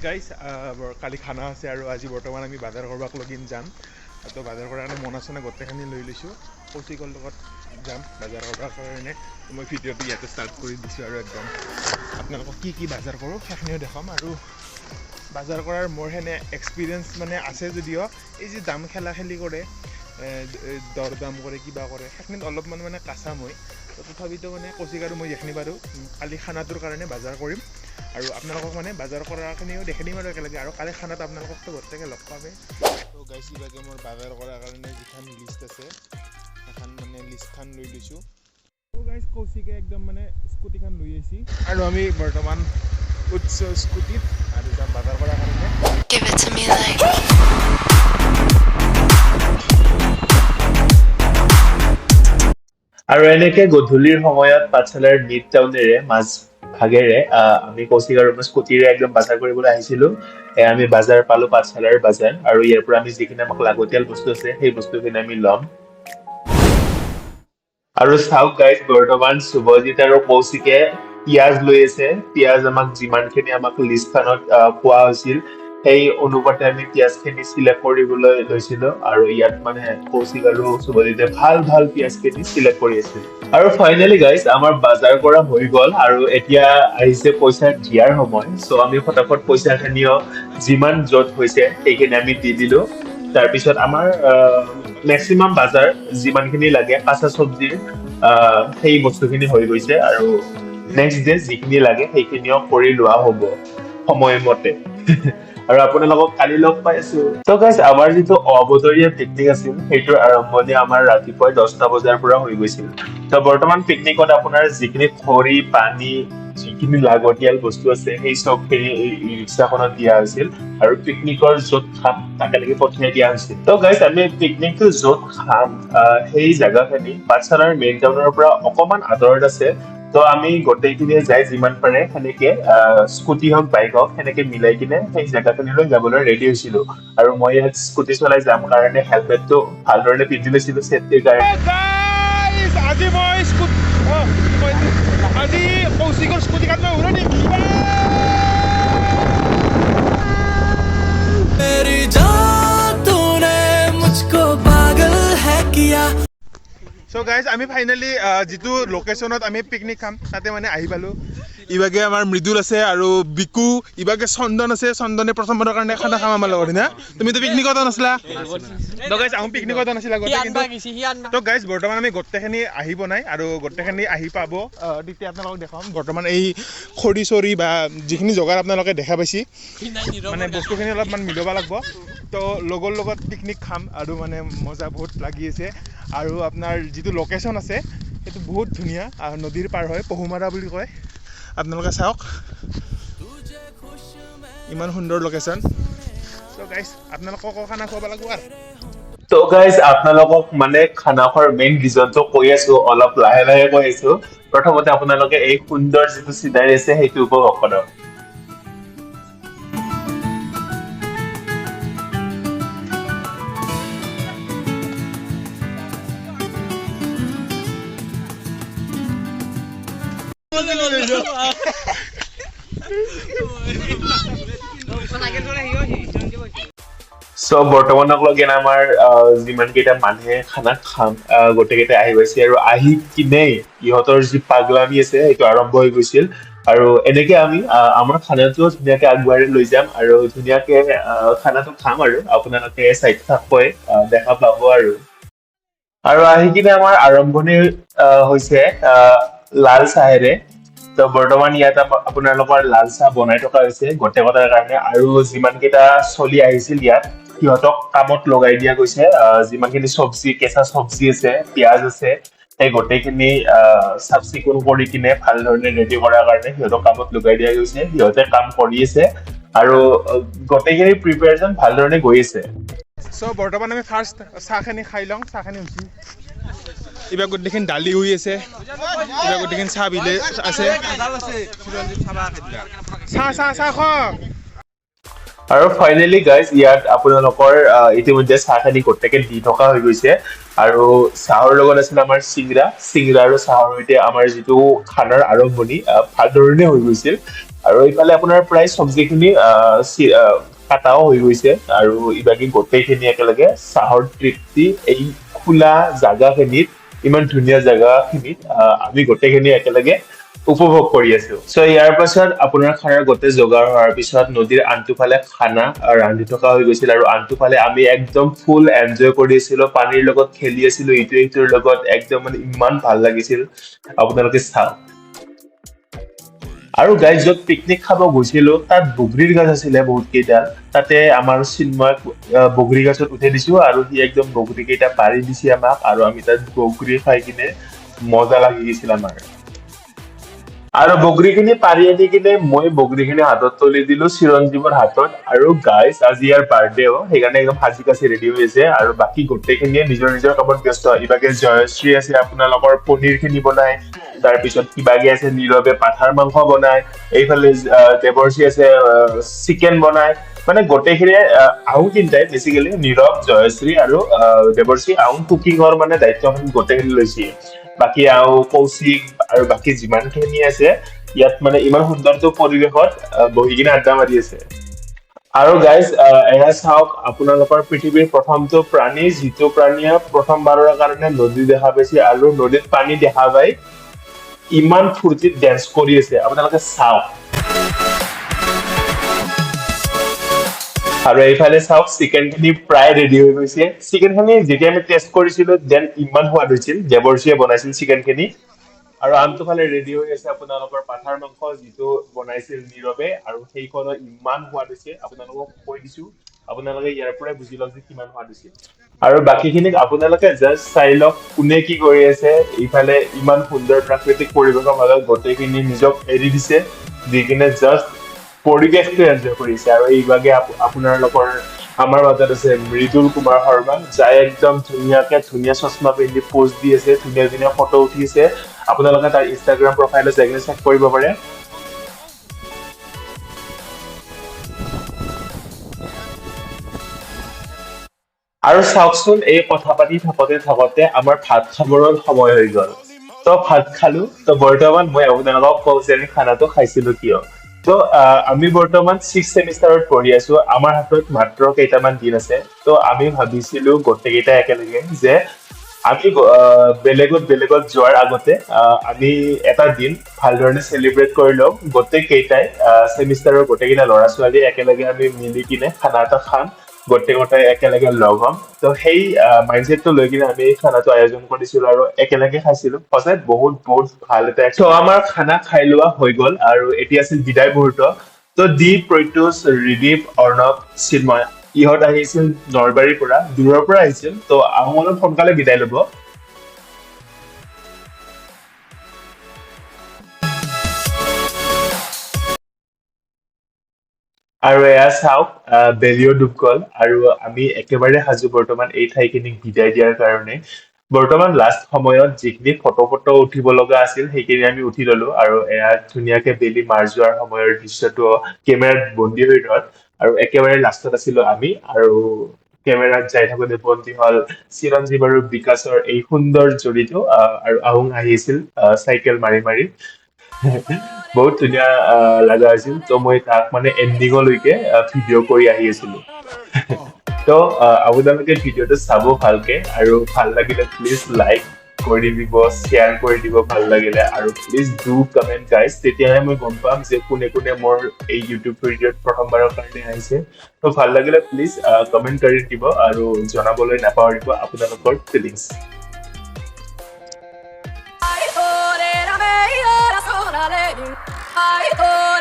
guys কালি খানা আছে আৰু আজি বৰ্তমান আমি বাজাৰ কৰবাক লগিন যাম তো বাজাৰ কৰাৰ কাৰণে মন আছে গোটেইখিনি লৈ লৈছোঁ কৌশিকৰ লগত যাম বাজাৰ কৰাৰ কাৰণে মই ভিডিঅ'টো ইয়াতে ষ্টাৰ্ট কৰি দিছোঁ আৰু একদম আপোনালোকক কি বাজাৰ কৰোঁ সেইখিনিও দেখাম আৰু বাজাৰ কৰাৰ মোৰ সেনে এক্সপিৰিয়েঞ্চ মানে আছে যদিও এই যে দাম খেলি কৰে দৰ দাম কৰে কিবা কৰে সেইখিনিত অলপমান মানে কাঁচা মই তথাপিতো মানে কৌশিক আৰু মই যিখিনি পাৰোঁ কালি খানাটোৰ কাৰণে বাজাৰ কৰিম আৰু আপোনালোকক মানে বাজাৰ কৰাখিনিও দেখি দিম আৰু একেলগে আৰু কালি খানাত আপোনালোককতো গোটেইকে লগ পাবে তো গাইজ ইভাগে মোৰ বাজাৰ কৰাৰ কাৰণে যিখন লিষ্ট আছে সেইখন মানে লিষ্টখন লৈ লৈছোঁ তো গাইজ কৌশিকে একদম মানে স্কুটিখন লৈ আহিছে আৰু আমি বৰ্তমান উৎস স্কুটিত আৰু যাম বাজাৰ কৰাৰ কাৰণে আৰু এনেকে গধূলিৰ সময়ত পাঠশালাৰ মিড টাউনেৰে মাজ ভাগেৰে আমি কৌশিক আৰু স্কুটিৰে একদম বাজাৰ কৰিবলৈ আহিছিলো আমি বাজাৰ পালো পাঠশালাৰ বাজাৰ আৰু ইয়াৰ পৰা আমি যিখিনি আমাক লাগতিয়াল বস্তু আছে সেই বস্তুখিনি আমি ল'ম আৰু চাওক গাইজ বৰ্তমান শুভজিত আৰু কৌশিকে পিয়াজ লৈ আছে পিয়াজ আমাক যিমানখিনি আমাক লিষ্টখনত পোৱা হৈছিল সেই অনুপাতে আমি পিয়াজখিনি চিলেক্ট কৰিবলৈ লৈছিলো আৰু ইয়াত মানে কৌশিক আৰু শুভজিতে ভাল পিয়াজখিনি চিলেক্ট কৰি আছিল আৰু ফাইনেলি গাইজ আমাৰ বাজাৰ কৰা হৈ গ'ল আৰু এতিয়া আহিছে পইচা দিয়াৰ সময় সো আমি ফটাফট পইচাখিনিও যিমান য'ত হৈছে সেইখিনি আমি দি দিলো তাৰপিছত আমাৰ মেক্সিমাম বাজাৰ যিমানখিনি লাগে কাঁচা চব্জিৰ সেই বস্তুখিনি হৈ গৈছে আৰু নেক্সট ডে যিখিনি লাগে সেইখিনিও কৰি লোৱা হ'ব সময়মতে আৰু আপোনালোকক কালি লগ পাই আছো তো গাইজ আমাৰ যিটো অবতৰীয়া পিকনিক আছিল সেইটোৰ আৰম্ভণি আমাৰ ৰাতিপুৱা 10টা বজাৰ পৰা হৈ গৈছিল তো বৰ্তমান পিকনিকত আপোনাৰ যিখিনি খৰি পানী যিখিনি লাগতিয়াল বস্তু আছে সেই চবখিনি ৰিক্সাখনত দিয়া হৈছিল আৰু পিকনিকৰ য'ত খাম তাকেলৈকে পঠিয়াই দিয়া হৈছিল তো গাইজ আমি পিকনিকটো য'ত খাম সেই জেগাখিনি পাঠশালাৰ মেইন টাউনৰ পৰা অকণমান আঁতৰত আছে তো আমি গোটেইখিনিয়ে যাই যিমান পাৰে সেনেকে স্কুটি হওক বাইক হওক সেনেকে মিলাই কিনে সেই জেগাখিনিলৈ যাবলৈ ৰেডি হৈছিলো আৰু মই ইয়াত স্কুটি চলাই যাম কাৰণে হেলমেটটো ভালদৰে পিন্ধি লৈছিলো ছেফটিৰ কাৰণে আজি মই আজি কৌশিকৰ স্কুটিখন মই উৰাই দিম मेरी जान तूने मुझको पागल है किया সো গাইজ আমি ফাইনেলি যিটো লোকেশ্যনত আমি পিকনিক খাম তাতে মানে আহি পালোঁ ইভাগে আমাৰ মৃদুল আছে আৰু বিকু ইভাগে চন্দন আছে চন্দনে প্ৰথমবাৰৰ কাৰণে খানা খাম আমাৰ লগত না তুমিতো পিকনিকত নাছিলা তো গাইজ আমি পিকনিকত নাছিলা তো গাইজ বৰ্তমান আমি গোটেইখিনি আহি বনাই আৰু গোটেইখিনি আহি পাব তেতিয়া আপোনালোকক দেখাম বৰ্তমান এই খৰি চৰি বা যিখিনি যোগাৰ আপোনালোকে দেখা পাইছে মানে বস্তুখিনি অলপমান মিলাব লাগিব তো লগৰ লগত পিকনিক খাম আৰু মানে মজা বহুত লাগি আছে আৰু আপোনাৰ যিটো লোকেশ্যন আছে সেইটো বহুত ধুনীয়া নদীৰ পাৰ হয় পহুমাৰা বুলি কয় আপোনালোকে চাওক ইমান সুন্দৰ লোকেশ্যন তো গাইজ আপোনালোকক খানা খুৱাব লাগিব আৰু তো গাইজ আপোনালোকক মানে খানা খোৱাৰ মেইন ৰিজনটো কৈ আছো অলপ লাহে কৈ আছো প্ৰথমতে আপোনালোকে এই সুন্দৰ যিটো চিনাৰী আছে সেইটো উপভোগ কৰক সো বৰ্তমানক লগে আমাৰ যিমান কেইটা মানুহে খানা খাম গোটেইকেইটা আহি গৈছে আৰু আহি কিনে ইহঁতৰ যি পাগলামি আছে সেইটো আৰম্ভ হৈ গৈছিল আৰু এনেকে আমি আমাৰ খানাটো ধুনীয়াকে আগবঢ়াই লৈ যাম আৰু ধুনীয়াকে খানাটো খাম আৰু আপোনালোকে চাইড থাককৈ দেখা পাব আৰু আহি কিনে আমাৰ আৰম্ভণি হৈছে লাল চাহেৰে তো বৰ্তমান ইয়াত আপোনালোকৰ লাল চাহ বনাই থকা হৈছে গোটেই কটাৰ কাৰণে আৰু যিমান কেইটা চলি আহিছিল ইয়াত সিহঁতক কামত লগাই দিয়া গৈছে যিমানখিনি চব্জি কেঁচা চব্জি আছে পিয়াজ আছে সেই গোটেইখিনি চাফ চিকুণ কৰি কিনে ভাল ধৰণে ৰেডি কৰাৰ কাৰণে সিহঁতক কামত লগাই দিয়া গৈছে সিহঁতে কাম কৰি আছে আৰু গোটেইখিনি প্ৰিপেৰেশ্যন ভাল ধৰণে গৈ আছে সো বৰ্তমান আমি ফাৰ্ষ্ট চাহখিনি খাই লওঁ চাহখিনি হৈছে এইবাৰ গোটেইখিনি দালি হৈ আছে এইবাৰ গোটেইখিনি চাহ বিলে আছে চাহ খ আৰু ফাইনেলি গাইজ ইয়াত আপোনালোকৰ ইতিমধ্যে চাহখিনি গোটেইকে দি থকা হৈ গৈছে আৰু চাহৰ লগত আছিল আমাৰ চিংৰা আৰু চাহৰ সৈতে আমাৰ যিটো খানাৰ আৰম্ভণি ভাল ধৰণে হৈ গৈছিল আৰু এইফালে আপোনাৰ প্ৰায় চব্জিখিনি কাটাও হৈ গৈছে আৰু ইবাগে গোটেইখিনি একেলগে চাহৰ তৃপ্তি এই খোলা জাগাখিনিত ইমান ধুনীয়া জাগাখিনিত আমি গোটেইখিনি একেলগে উপভোগ কৰি আছো চ' ইয়াৰ পাছত আপোনাৰ খানাৰ গোটেই যোগাৰ হোৱাৰ পিছত নদীৰ আনটোফালে খানা ৰান্ধি থকা হৈ গৈছিল আৰু আনটোফালে আমি একদম ফুল এনজয় কৰি আছিলো পানীৰ লগত খেলি আছিলো ইটোৱে ইটোৰ লগত একদম মানে ইমান ভাল লাগিছিল আপোনালোকে চাওক আৰু গাইজ য'ত পিকনিক খাব গৈছিলো তাত বগৰীৰ গাছ আছিলে বহুত কেইটা তাতে আমাৰ চিন্ময়ক বগৰী গাছত উঠাই দিছো আৰু সি একদম বগৰী কেইটা পাৰি দিছে আমাক আৰু আমি তাত বগৰী খাই কিনে মজা লাগি গৈছিল আমাৰ আৰু বগৰীখিনি পাৰি আনি কিনে মই বগৰীখিনি হাতত তুলি দিলো চিৰঞ্জীৱৰ হাতত আৰু গাইজ আজি ইয়াৰ বাৰ্থডেও সেইকাৰণে একদম সাজি কাচি ৰেডি হৈ আছে আৰু বাকী গোটেইখিনিয়ে নিজৰ নিজৰ কামত ব্যস্ত ইবাগে জয়শ্ৰী আছে আপোনালোকৰ পনীৰখিনি বনাই তাৰপিছত কিবাগে আছে নীৰৱে পাঠাৰ মাংস বনাই এইফালে দেৱৰ্ষী আছে চিকেন বনাই মানে গোটেইখিনিয়ে আহোঁ তিনিটাই বেচিকেলি নীৰৱ জয়শ্ৰী আৰু দেৱৰ্ষী আহোঁ কুকিঙৰ মানে দায়িত্বখিনি গোটেইখিনি লৈছে বাকী আৰু কৌশিক আৰু বাকী যিমানখিনি আছে ইয়াত মানে ইমান সুন্দৰটো পৰিৱেশত বহি কিনে আড্ডা মাৰি আছে আৰু গাইজ এয়া চাওক আপোনালোকৰ পৃথিৱীৰ প্ৰথমটো প্ৰাণী যিটো প্ৰাণীয়ে প্ৰথমবাৰৰ কাৰণে নদী দেখা পাইছে আৰু নদীত পানী দেখা পাই ইমান ফূৰ্তিত ডেন্স কৰি আছে আপোনালোকে চাওক আৰু এইফালে চাওক চিকেনখিনি প্ৰায় ৰেডি হৈ গৈছে চিকেনখিনি যেতিয়া আমি টেষ্ট কৰিছিলো দেন ইমান সোৱাদ হৈছিল দেৱৰ্ষীয়ে বনাইছিল চিকেনখিনি আৰু আনটোফালে ৰেডি হৈ আছে আপোনালোকৰ পাঠাৰ মাংস যিটো বনাইছিল নীৰৱে আৰু সেইখনো ইমান সোৱাদ হৈছে আপোনালোকক কৈ দিছো আপোনালোকে ইয়াৰ পৰাই বুজি লওক যে কিমান সোৱাদ হৈছে আৰু বাকীখিনিক আপোনালোকে জাষ্ট চাই লওক কোনে কি কৰি আছে ইফালে ইমান সুন্দৰ প্ৰাকৃতিক পৰিৱেশৰ মাজত গোটেইখিনি নিজক এৰি দিছে দি কিনে জাষ্ট পৰিৱেশটো এনজয় কৰিছে আৰু এইভাগে আপোনালোকৰ আমাৰ মাজত আছে মৃদুল কুমাৰ শৰ্মা যাই একদম ধুনীয়া চশমা পিন্ধি পোষ্ট দি আছে ধুনীয়া ফটো উঠি আছে আপোনালোকে তাৰ ইনষ্টাগ্ৰাম প্ৰফাইলত যাই কিনে চেক কৰিব পাৰে আৰু চাওকচোন এই কথা পাতি থাকোতে আমাৰ ভাত খাবৰ সময় হৈ গল তো ভাত খালো তো বৰ্তমান মই আপোনালোকক কওঁ যে আমি খানাটো খাইছিলো কিয় তো আমি বৰ্তমান 6th চেমিষ্টাৰত পঢ়ি আছো আমাৰ হাতত মাত্ৰ কেইটামান দিন আছে তো আমি ভাবিছিলো গোটেইকেইটা একেলগে যে আমি বেলেগত যোৱাৰ আগতে আমি এটা দিন ভালদৰে চেলিব্ৰেট কৰি লওঁ গোটেই কেইটাই চেমিষ্টাৰৰ গোটেইকেইটা ল'ৰা ছোৱালী একেলগে আমি মিলি কিনে খানা এটা খাম গোটেই একেলগে লগ হ'ম তো সেই মাইণ্ডছেটটো লৈ কিনে আমি খানাটো আয়োজন কৰিছিলো আৰু একেলগে খাইছিলো সঁচাই বহুত ভাল এটা তো আমাৰ খানা খাই লোৱা হৈ গ'ল আৰু এতিয়া আছিল বিদায় মুহূৰ্ত তো দীপ প্ৰত্যুষ ৰিদীপ অৰ্ণৱ চিন্ময় ইহঁত আহিছিল নলবাৰীৰ পৰা দূৰৰ পৰা আহিছিল তো আহোঁ অলপ সোনকালে বিদায় ল'ব আৰু এয়া চাওক বেলিও ডুব গল আৰু আমি একেবাৰে সাজু বৰ্তমান এই ঠাইখিনিক বিদায় দিয়াৰ কাৰণে বৰ্তমান লাষ্ট সময়ত যিখিনি ফটো উঠিব লগা আছিল সেইখিনি আমি উঠি ললো আৰু এয়া ধুনীয়াকে বেলি মাৰ যোৱাৰ সময়ৰ দৃশ্যটো কেমেৰাত বন্দী হৈ ৰল আৰু একেবাৰে লাষ্টত আছিলো আমি আৰু কেমেৰাত যাই থাকোতে বন্দী হল চিৰঞ্জীৱ আৰু বিকাশৰ এই সুন্দৰ জড়িত আৰু আহোং আহিছিল চাইকেল মাৰি বহুত ধুনীয়া লগা হৈছিল তো মই তাক মানে এণ্ডিঙলৈকে ভিডিঅ' কৰি আহি আছিলো তো আপোনালোকে ভিডিঅ'টো চাব ভালকে আৰু ভাল লাগিলে প্লিজ লাইক কৰি দিব শ্বেয়াৰ কৰি দিব ভাল লাগিলে আৰু প্লিজ ডু কমেণ্ট গাইজ তেতিয়াহে মই গম পাম যে কোনে মোৰ এই ইউটিউব ভিডিঅ'ত প্ৰথমবাৰৰ কাৰণে আহিছে তো ভাল লাগিলে প্লিজ কমেণ্ট কৰি দিব আৰু জনাবলৈ নাপাহৰিব আপোনালোকৰ ফিলিংছ Ay, oh,